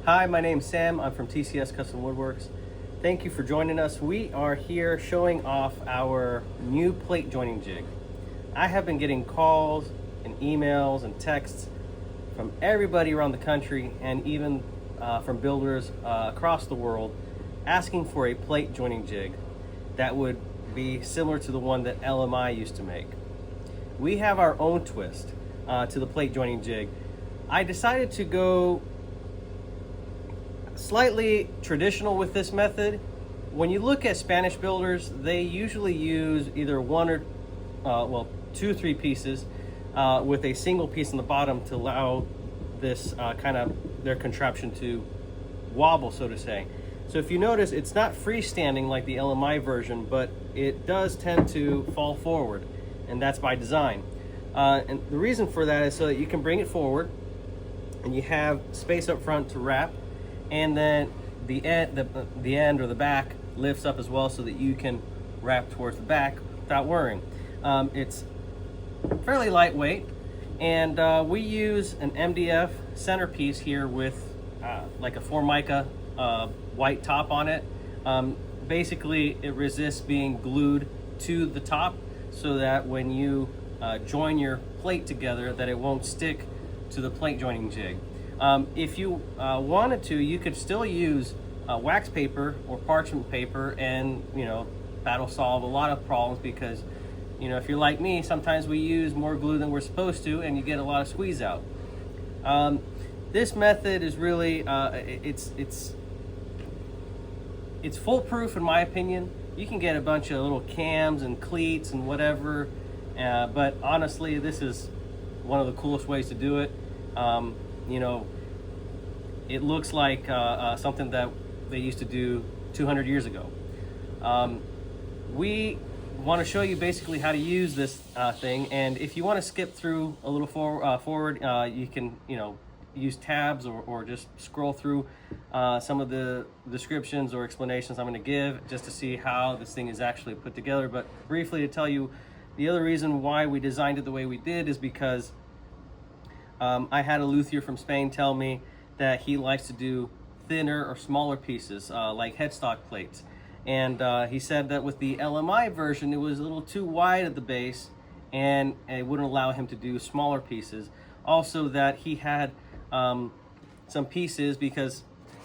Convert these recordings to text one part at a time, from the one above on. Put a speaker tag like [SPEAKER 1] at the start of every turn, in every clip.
[SPEAKER 1] Hi, my name's Sam. I'm from TCS Custom Woodworks. Thank you for joining us. We are here showing off our new plate joining jig. I have been getting calls and emails and texts from everybody around the country and even from builders across the world asking for a plate joining jig that would be similar to the one that LMI used to make. We have our own twist to the plate joining jig. I decided to go slightly traditional with this method. When you look at Spanish builders, they usually use either one or two, three pieces with a single piece in the bottom to allow this kind of their contraption to wobble, so to say. So if you notice, it's not freestanding like the LMI version, but it does tend to fall forward, and that's by design. And the reason for that is so that you can bring it forward and you have space up front to wrap, and then the end or the back lifts up as well so that you can wrap towards the back without worrying. It's fairly lightweight, and we use an MDF centerpiece here with like a Formica white top on it. Basically, it resists being glued to the top so that when you join your plate together, that it won't stick to the plate joining jig. If you wanted to, you could still use wax paper or parchment paper, and that'll solve a lot of problems, because if you're like me, sometimes we use more glue than we're supposed to and you get a lot of squeeze out. This method is really it's foolproof in my opinion. You can get a bunch of little cams and cleats and whatever, but honestly, this is one of the coolest ways to do it. It looks like something that they used to do 200 years ago. We want to show you basically how to use this thing, and if you want to skip through a little forward, you can use tabs or just scroll through some of the descriptions or explanations I'm going to give, just to see how this thing is actually put together. But briefly to tell you, the other reason why we designed it the way we did is because I had a luthier from Spain tell me that he likes to do thinner or smaller pieces like headstock plates, and he said that with the LMI version it was a little too wide at the base and it wouldn't allow him to do smaller pieces. Also, that he had some pieces, because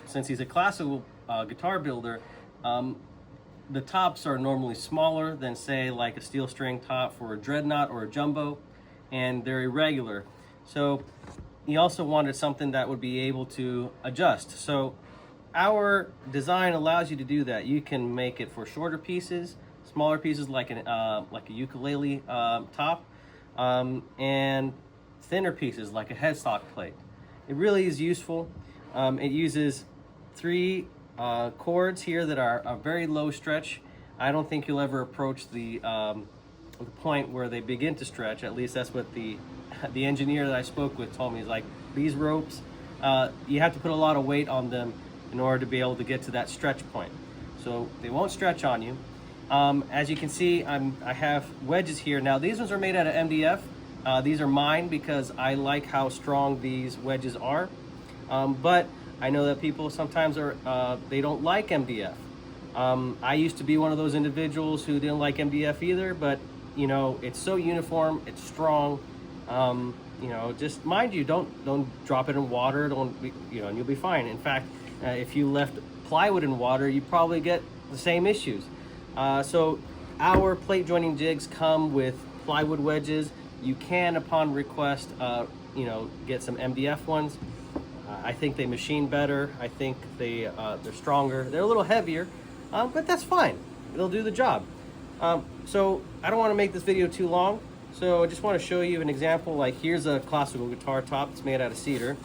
[SPEAKER 1] since he's a classical guitar builder, the tops are normally smaller than, say, like a steel string top for a dreadnought or a jumbo, and they're irregular. So he also wanted something that would be able to adjust. So our design allows you to do that. You can make it for shorter pieces, smaller pieces like a ukulele top, and thinner pieces like a headstock plate. It really is useful. It uses three chords here that are a very low stretch. I don't think you'll ever approach the point where they begin to stretch. At least that's what the engineer that I spoke with told me. He's like, these ropes, you have to put a lot of weight on them in order to be able to get to that stretch point. So they won't stretch on you. As you can see, I have wedges here. Now these ones are made out of MDF. These are mine because I like how strong these wedges are. But I know that people sometimes they don't like MDF. I used to be one of those individuals who didn't like MDF either, but it's so uniform, it's strong. Just mind you, don't drop it in water, and you'll be fine. In fact, if you left plywood in water, you probably get the same issues. So our plate joining jigs come with plywood wedges. You can, upon request, get some MDF ones. I think they machine better. I think they're stronger. They're a little heavier, but that's fine. They'll do the job. So I don't want to make this video too long. So I just want to show you an example. Like, here's a classical guitar top. It's made out of cedar.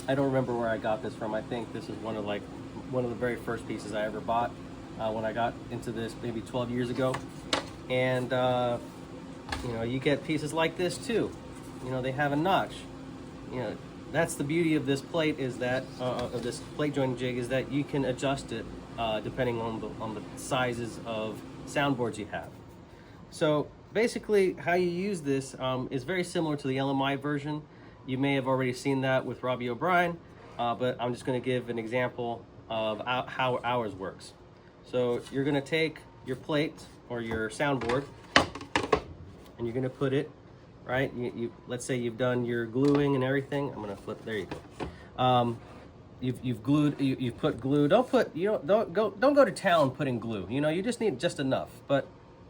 [SPEAKER 1] I don't remember where I got this from. I think this is one of the very first pieces I ever bought when I got into this maybe 12 years ago. And you get pieces like this too. They have a notch. That's the beauty of this plate, is that of this plate joining jig, is that you can adjust it depending on the sizes of soundboards you have. So basically, how you use this is very similar to the LMI version. You may have already seen that with Robbie O'Brien. but I'm just going to give an example of how ours works. So you're going to take your plate or your soundboard, and you're going to put it right. Let's say you've done your gluing and everything. I'm going to flip. There you go. You've glued. You've put glue. Don't go to town putting glue. You know, you just need just enough. But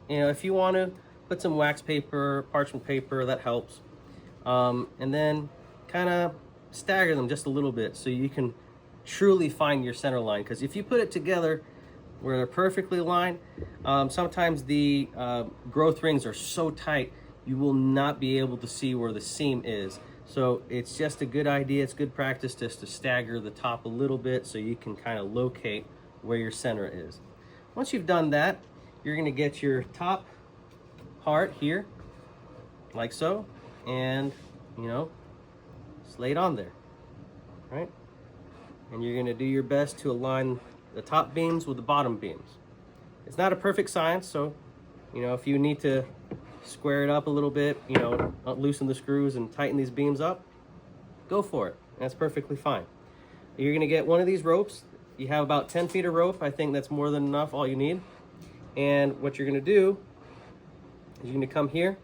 [SPEAKER 1] you know, if you want to put some wax paper, parchment paper, that helps. And then kind of stagger them just a little bit so you can truly find your center line. Because if you put it together where they're perfectly aligned, sometimes the growth rings are so tight you will not be able to see where the seam is. So it's just a good idea, it's good practice just to stagger the top a little bit so you can kind of locate where your center is. Once you've done that, you're going to get your top part here, like so, and you know, lay it on there, right? And you're going to do your best to align the top beams with the bottom beams. It's not a perfect science, so you know, if you need to square it up a little bit, you know, loosen the screws and tighten these beams up, go for it. That's perfectly fine. You're going to get one of these ropes. You have about 10 feet of rope. I think that's more than enough, all you need. And what you're going to do is you're going to come here,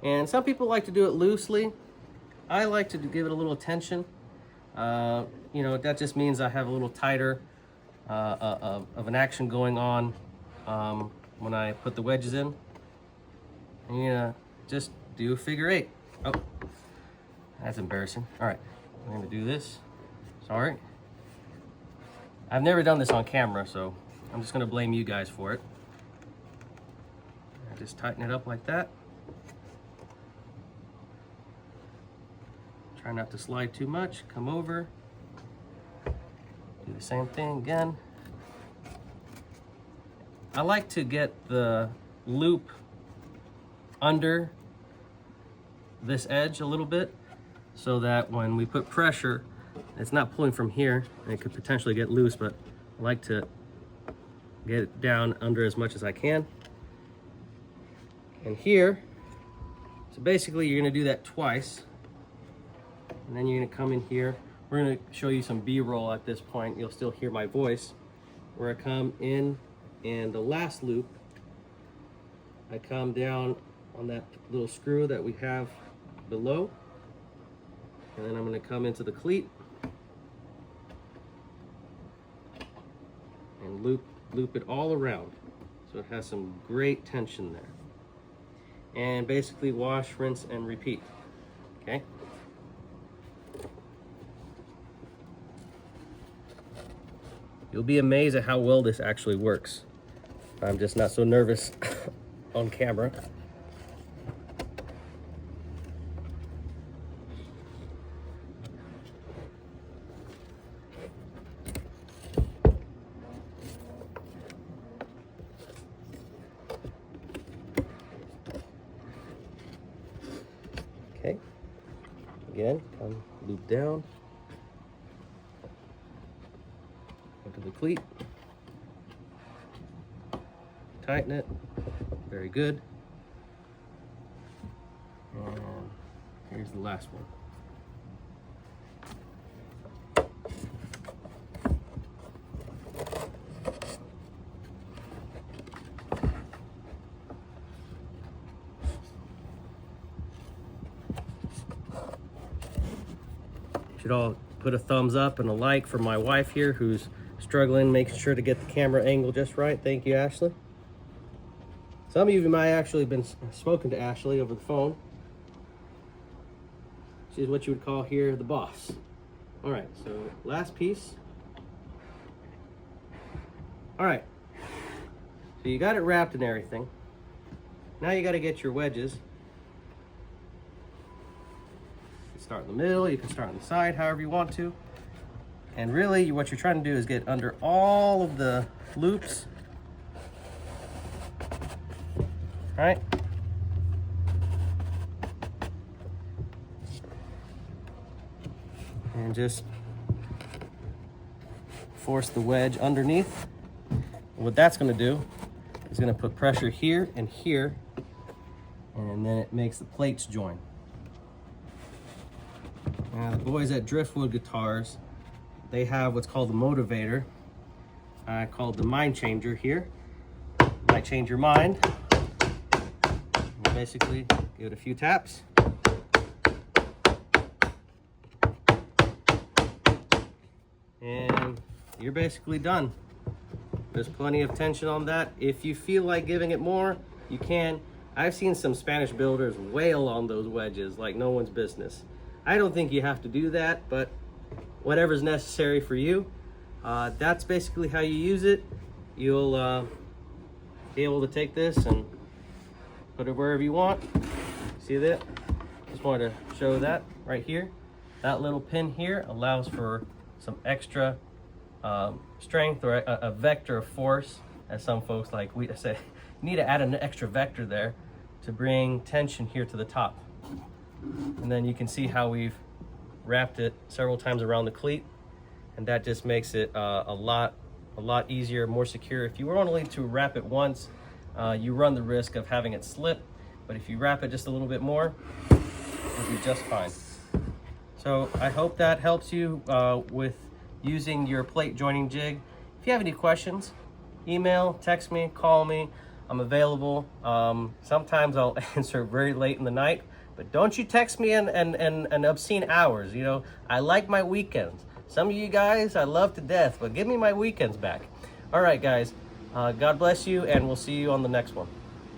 [SPEAKER 1] and some people like to do it loosely. I like to give it a little tension. You know, that just means I have a little tighter of an action going on when I put the wedges in. And you're gonna just do a figure 8. Oh, that's embarrassing. All right, I'm gonna do this. Sorry. I've never done this on camera, so I'm just gonna blame you guys for it. I just tighten it up like that. Try not to slide too much. Come over. Do the same thing again. I like to get the loop under this edge a little bit so that when we put pressure, it's not pulling from here and it could potentially get loose, but I like to get it down under as much as I can. And here, so basically you're going to do that twice, and then you're going to come in here. We're going to show you some B-roll at this point. You'll still hear my voice. Where I come in and the last loop, I come down on that little screw that we have below, and then I'm going to come into the cleat and loop it all around so it has some great tension there. And basically wash, rinse, and repeat. Okay? You'll be amazed at how well this actually works. I'm just not so nervous on camera. Okay, again, come loop down into the cleat, tighten it, very good, and here's the last one. Should all put a thumbs up and a like for my wife here who's struggling, making sure to get the camera angle just right. Thank you, Ashley. Some of you might actually have been spoken to Ashley over the phone. She's what you would call here the boss. All right, so last piece. All right, so you got it wrapped and everything. Now you got to get your wedges. Start in the middle, you can start on the side, however you want to. And really what you're trying to do is get under all of the loops, right? And just force the wedge underneath. And what that's going to do is going to put pressure here and here, and then it makes the plates join. Now the boys at Driftwood Guitars they have what's called the motivator, called the mind changer here. Might change your mind. You basically give it a few taps. And you're basically done. There's plenty of tension on that. If you feel like giving it more, you can. I've seen some Spanish builders wail on those wedges like no one's business. I don't think you have to do that, but whatever's necessary for you. That's basically how you use it. You'll be able to take this and put it wherever you want. See that? Just wanted to show that right here. That little pin here allows for some extra strength, or a vector of force, as some folks like we say. You need to add an extra vector there to bring tension here to the top. And then you can see how we've wrapped it several times around the cleat, and that just makes it a lot easier, more secure. If you were only to wrap it once, you run the risk of having it slip, but if you wrap it just a little bit more, it'll be just fine. So I hope that helps you with using your plate joining jig. If you have any questions, email, text me, call me. I'm available. Sometimes I'll answer very late in the night, but don't you text me in obscene hours. You know, I like my weekends. Some of you guys I love to death, but give me my weekends back. All right, guys. God bless you, and we'll see you on the next one.